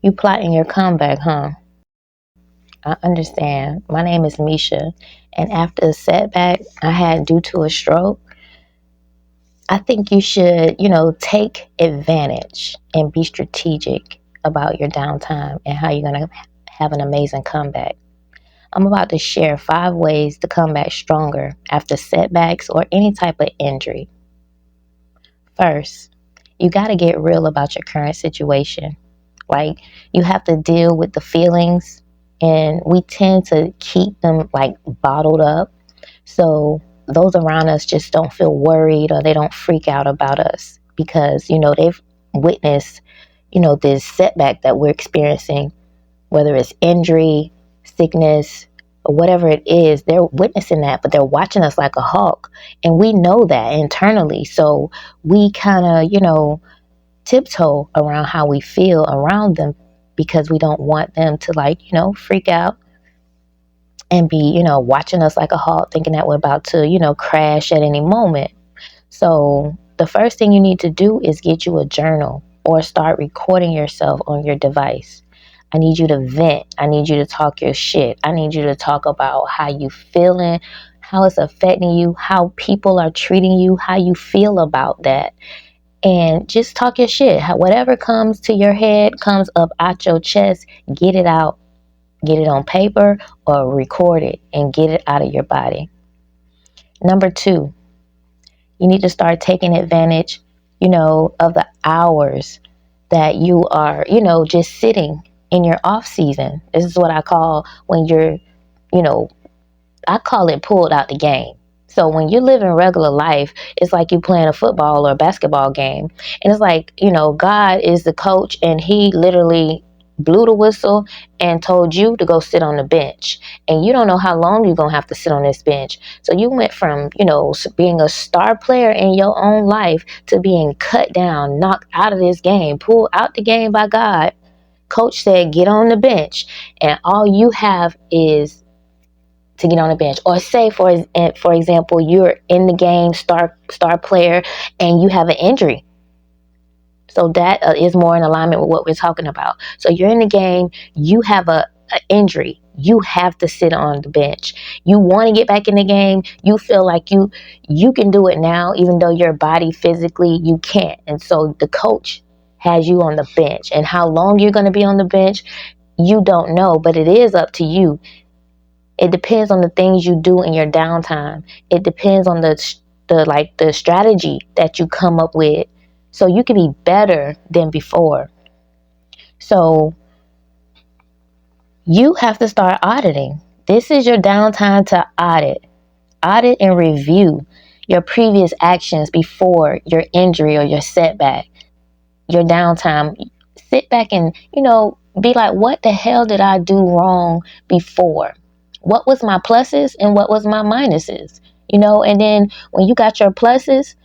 You plotting your comeback, huh? I understand. My name is Misha, and after a setback I had due to a stroke, I think you should, take advantage and be strategic about your downtime and how you're going to have an amazing comeback. I'm about to share 5 ways to come back stronger after setbacks or any type of injury. First, you got to get real about your current situation. Like, you have to deal with the feelings, and we tend to keep them like bottled up. So those around us just don't feel worried, or they don't freak out about us because, they've witnessed, this setback that we're experiencing, whether it's injury, sickness, or whatever it is. They're witnessing that, but they're watching us like a hawk. And we know that internally. So we kind of, tiptoe around how we feel around them because we don't want them to, freak out and be, watching us like a hawk, thinking that we're about to, crash at any moment. So the first thing you need to do is get you a journal or start recording yourself on your device. I need you to vent. I need you to talk your shit. I need you to talk about how you feeling, how it's affecting you, how people are treating you, how you feel about that. And just talk your shit. Whatever comes to your head, comes up out your chest, get it out. Get it on paper or record it and get it out of your body. Number 2, you need to start taking advantage, of the hours that you are, just sitting in your off season. This is what I call when you're, you know, I call it pulled out the game. So when you're living regular life, it's like you playing a football or a basketball game. And it's like, God is the coach, and he literally blew the whistle and told you to go sit on the bench. And you don't know how long you're going to have to sit on this bench. So you went from, being a star player in your own life to being cut down, knocked out of this game, pulled out the game by God. Coach said, get on the bench. And all you have is to get on the bench. Or say, for example, you're in the game, star player, and you have an injury. So that is more in alignment with what we're talking about. So you're in the game, you have a injury, you have to sit on the bench. You want to get back in the game. You feel like you can do it now, even though your body physically you can't. And so the coach has you on the bench. And how long you're going to be on the bench, you don't know, but it is up to you. It depends on the things you do in your downtime. It depends on the strategy that you come up with, so you can be better than before. So you have to start auditing. This is your downtime to audit and review your previous actions before your injury or your setback. Your downtime, sit back and be like, what the hell did I do wrong before? What was my pluses and what was my minuses? And then when you got your pluses,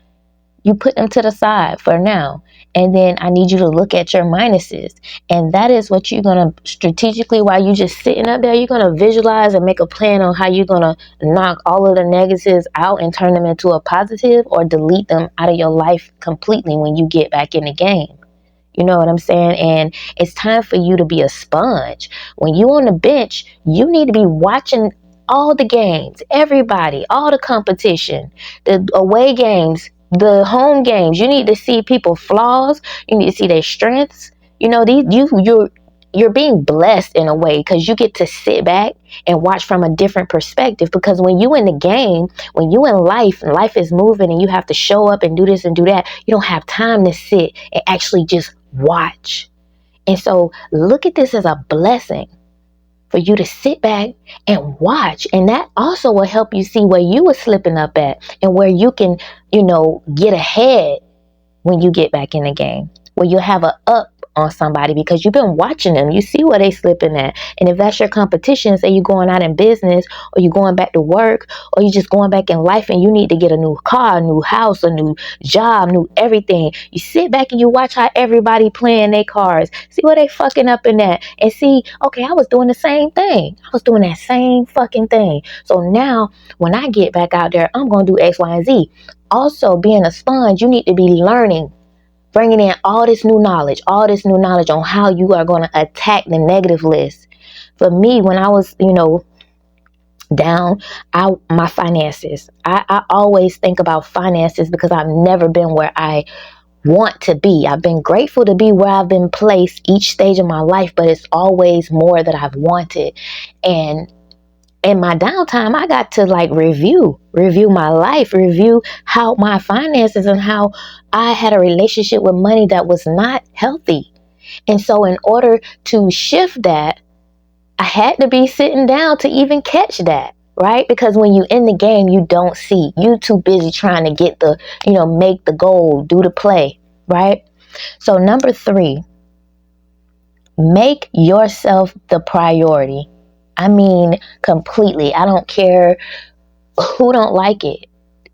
you put them to the side for now. And then I need you to look at your minuses. And that is what you're going to strategically, while you're just sitting up there, you're going to visualize and make a plan on how you're going to knock all of the negatives out and turn them into a positive, or delete them out of your life completely when you get back in the game. You know what I'm saying? And it's time for you to be a sponge. When you on the bench, you need to be watching all the games, everybody, all the competition, the away games, the home games. You need to see people's flaws. You need to see their strengths. You're being blessed in a way, because you get to sit back and watch from a different perspective. Because when you in the game, when you in life, and life is moving, and you have to show up and do this and do that, you don't have time to sit and actually just watch. And so look at this as a blessing for you to sit back and watch. And that also will help you see where you were slipping up at, and where you can, get ahead when you get back in the game, where you'll have a up on somebody because you've been watching them. You see where they slipping at. And if that's your competition, say you're going out in business, or you're going back to work, or you're just going back in life and you need to get a new car, a new house, a new job, new everything, you sit back and you watch how everybody playing their cards. See where they fucking up in that, and see, okay, I was doing the same thing. I was doing that same fucking thing. So now when I get back out there, I'm going to do X, Y, and Z. Also, being a sponge, you need to be learning bringing in all this new knowledge on how you are going to attack the negative list. For me, when I was, down, my finances, I always think about finances because I've never been where I want to be. I've been grateful to be where I've been placed each stage of my life, but it's always more that I've wanted. And in my downtime, I got to like review my life, review how my finances and how I had a relationship with money that was not healthy. And so in order to shift that, I had to be sitting down to even catch that, right? Because when you in the game, you don't see. You too busy trying to get the, make the goal, do the play, right? So number 3, make yourself the priority. I mean, completely. I don't care who don't like it.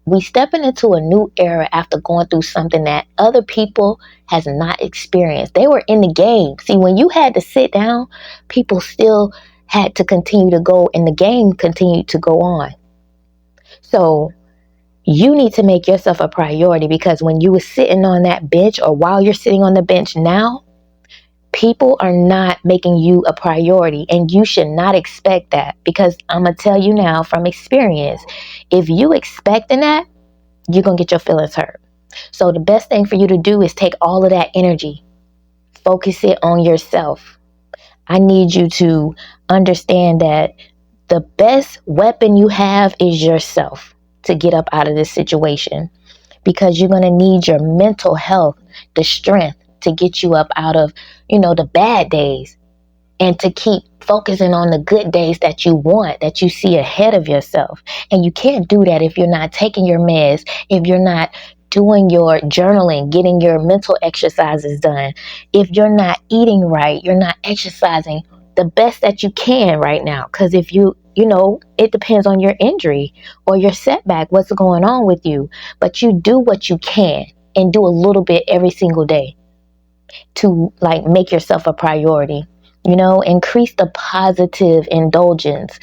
We stepping into a new era after going through something that other people has not experienced. They were in the game. See, when you had to sit down, people still had to continue to go and the game continued to go on. So you need to make yourself a priority, because when you were sitting on that bench, or while you're sitting on the bench now, people are not making you a priority, and you should not expect that, because I'm going to tell you now from experience, if you expecting that, you're going to get your feelings hurt. So the best thing for you to do is take all of that energy, focus it on yourself. I need you to understand that the best weapon you have is yourself to get up out of this situation, because you're going to need your mental health, the strength to get you up out of, the bad days, and to keep focusing on the good days that you want, that you see ahead of yourself. And you can't do that if you're not taking your meds, if you're not doing your journaling, getting your mental exercises done, if you're not eating right, you're not exercising the best that you can right now. Because if it depends on your injury or your setback, what's going on with you. But you do what you can and do a little bit every single day to like make yourself a priority. Increase the positive indulgence,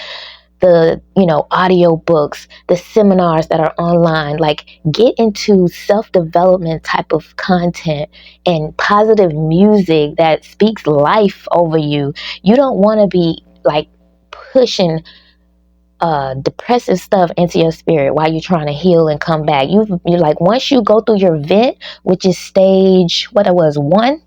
the, audio books, the seminars that are online, like get into self-development type of content and positive music that speaks life over you. You don't want to be like pushing depressive stuff into your spirit while you're trying to heal and come back. You're like, once you go through your vent, which is stage, what it was, 1,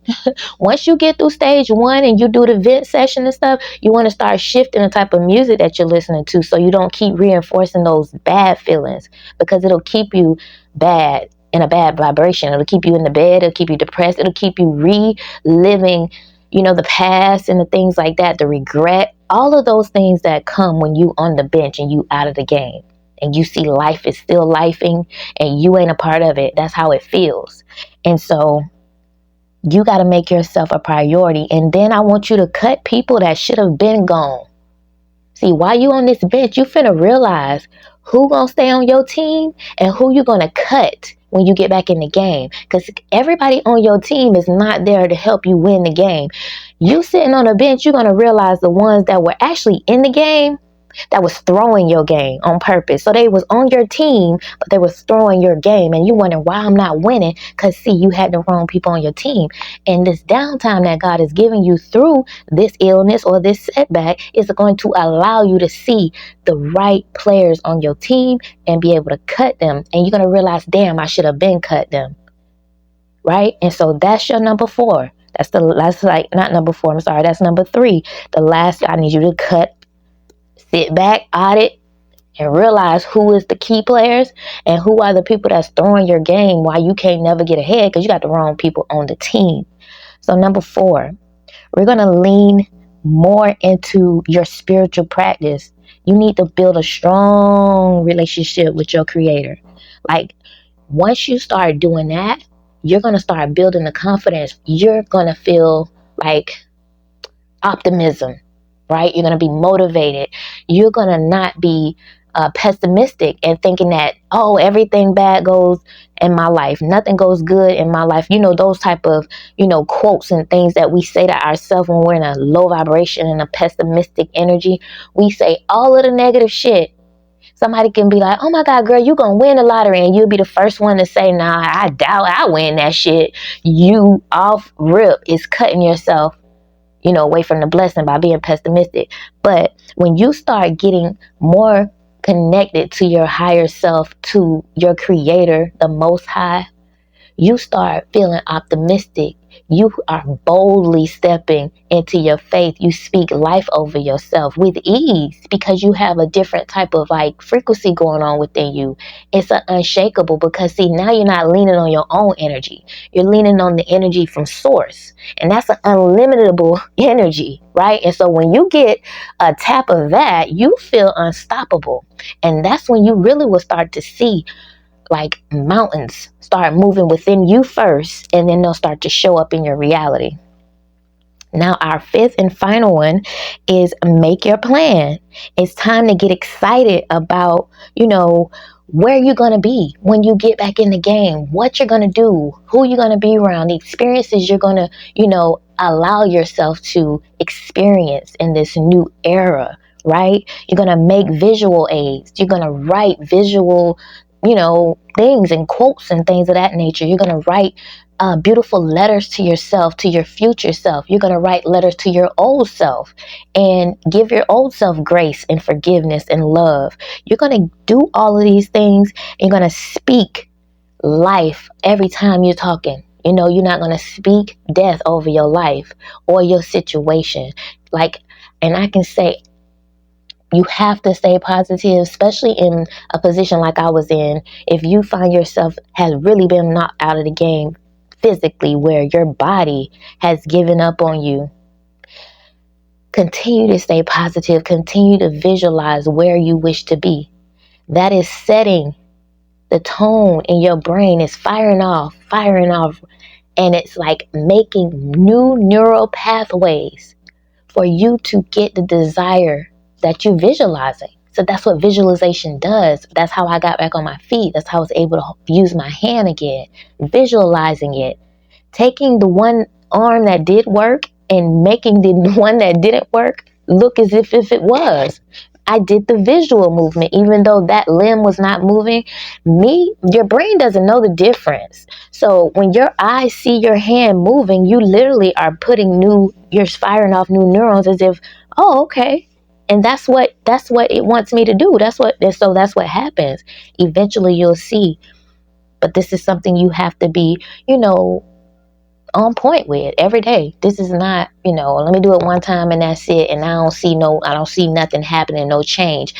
once you get through stage 1 and you do the vent session and stuff, you want to start shifting the type of music that you're listening to, so you don't keep reinforcing those bad feelings, because it'll keep you bad, in a bad vibration. It'll keep you in the bed. It'll keep you depressed. It'll keep you reliving, the past and the things like that, the regret, all of those things that come when you on the bench and you out of the game and you see life is still lifing and you ain't a part of it. That's how it feels. And so you got to make yourself a priority. And then I want you to cut people that should have been gone. See, while you on this bench, you finna realize who gonna stay on your team and who you gonna cut when you get back in the game. Because everybody on your team is not there to help you win the game. You sitting on a bench, you're gonna realize the ones that were actually in the game, that was throwing your game on purpose. So they was on your team, but they was throwing your game. And you wondering why I'm not winning, because see, you had the wrong people on your team. And this downtime that God is giving you through this illness or this setback is going to allow you to see the right players on your team and be able to cut them. And you're going to realize, damn, I should have been cut them. Right? And so that's your number 4. That's not number 4. I'm sorry. That's number 3. The last, I need you to cut. Sit back, audit, and realize who is the key players and who are the people that's throwing your game while you can't never get ahead because you got the wrong people on the team. So number 4, we're going to lean more into your spiritual practice. You need to build a strong relationship with your creator. Like, once you start doing that, you're going to start building the confidence. You're going to feel like optimism, right? You're going to be motivated. You're going to not be pessimistic and thinking that, oh, everything bad goes in my life. Nothing goes good in my life. Those type of, quotes and things that we say to ourselves when we're in a low vibration and a pessimistic energy. We say all of the negative shit Somebody can be like, oh my God, girl, you gonna win the lottery. And you'll be the first one to say, nah, I doubt I win that shit. You off rip is cutting yourself, away from the blessing by being pessimistic. But when you start getting more connected to your higher self, to your creator, the most high, you start feeling optimistic. You are boldly stepping into your faith. You speak life over yourself with ease because you have a different type of like frequency going on within you. It's an unshakable because see, now you're not leaning on your own energy. You're leaning on the energy from source. And that's an unlimitable energy, right? And so when you get a tap of that, you feel unstoppable. And that's when you really will start to see like mountains start moving within you first, and then they'll start to show up in your reality. Now, our fifth and final one is make your plan. It's time to get excited about, where you're going to be when you get back in the game, what you're going to do, who you're going to be around, the experiences you're going to, allow yourself to experience in this new era, right? You're going to make visual aids. You're going to write visual, things and quotes and things of that nature. You're going to write beautiful letters to yourself, to your future self. You're going to write letters to your old self and give your old self grace and forgiveness and love. You're going to do all of these things. You're going to speak life every time you're talking. You're not going to speak death over your life or your situation. And I can say, you have to stay positive, especially in a position like I was in. If you find yourself has really been knocked out of the game physically, where your body has given up on you, continue to stay positive. Continue to visualize where you wish to be. That is setting the tone in your brain. Is firing off. And it's like making new neural pathways for you to get the desire that you're visualizing. So that's what visualization does. That's how I got back on my feet. That's how I was able to use my hand again. Visualizing it. Taking the one arm that did work and making the one that didn't work look as if it was. I did the visual movement, even though that limb was not moving. Your brain doesn't know the difference. So when your eyes see your hand moving, you literally are you're firing off new neurons as if, oh, okay. And that's what it wants me to do. That's what happens. Eventually you'll see. But this is something you have to be, on point with every day. This is not, let me do it one time and that's it. And I don't see nothing happening, no change.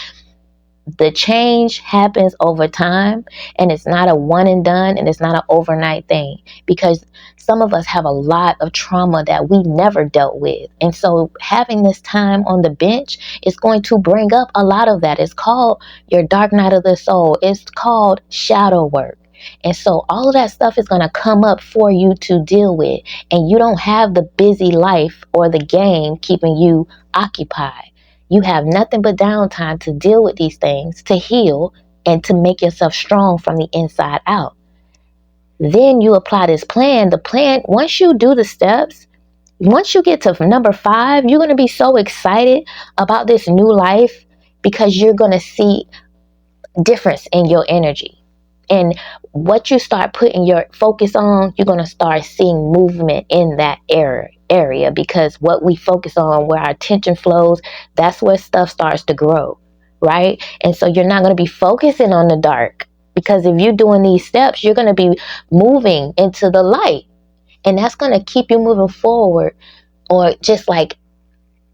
The change happens over time, and it's not a one and done, and it's not an overnight thing, because some of us have a lot of trauma that we never dealt with. And so having this time on the bench is going to bring up a lot of that. It's called your dark night of the soul. It's called shadow work. And so all of that stuff is going to come up for you to deal with. And you don't have the busy life or the game keeping you occupied. You have nothing but downtime to deal with these things, to heal, and to make yourself strong from the inside out. Then you apply this plan. The plan, once you do the steps, once you get to number 5, you're going to be so excited about this new life because you're going to see difference in your energy. And what you start putting your focus on, you're going to start seeing movement in that area, because what we focus on, where our attention flows, that's where stuff starts to grow, right? And so you're not going to be focusing on the dark, because if you're doing these steps, you're going to be moving into the light, and that's going to keep you moving forward. Or just like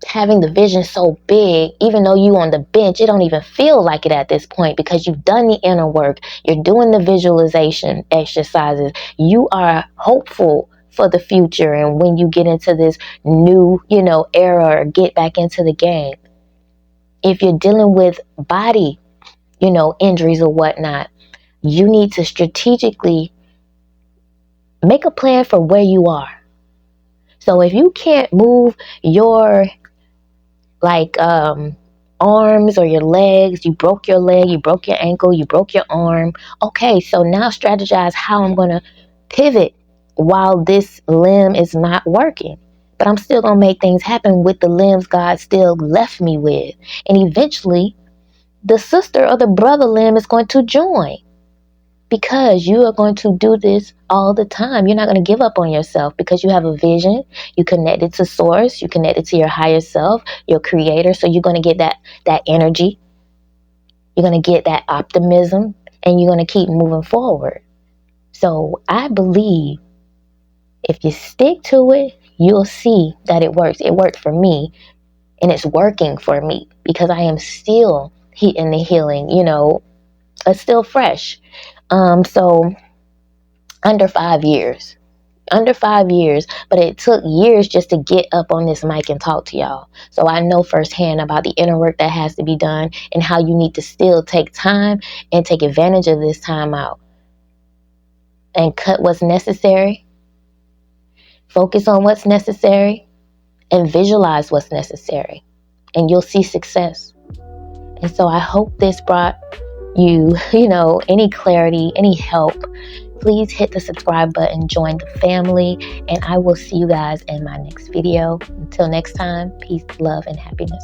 having the vision so big, even though you on the bench, it don't even feel like it at this point, because you've done the inner work. You're doing the visualization exercises. You are hopeful for the future. And when you get into this new, era, or get back into the game, if you're dealing with body, injuries or whatnot, you need to strategically make a plan for where you are. So if you can't move your arms or your legs, you broke your leg, you broke your ankle, you broke your arm. Okay, so now strategize how I'm going to pivot while this limb is not working. But I'm still going to make things happen with the limbs God still left me with. And eventually, the sister or the brother limb is going to join, because you are going to do this all the time. You're not going to give up on yourself because you have a vision. You connected to source. You connected to your higher self, your creator. So you're going to get that energy. You're going to get that optimism, and you're going to keep moving forward. So I believe if you stick to it, you'll see that it works. It worked for me, and it's working for me because I am still in the healing, it's still fresh. So under 5 years. Under 5 years, but it took years just to get up on this mic and talk to y'all. So I know firsthand about the inner work that has to be done and how you need to still take time and take advantage of this time out and cut what's necessary, focus on what's necessary, and visualize what's necessary, and you'll see success. And so I hope this brought you, any clarity, any help. Please hit the subscribe button, join the family, and I will see you guys in my next video. Until next time, peace, love, and happiness.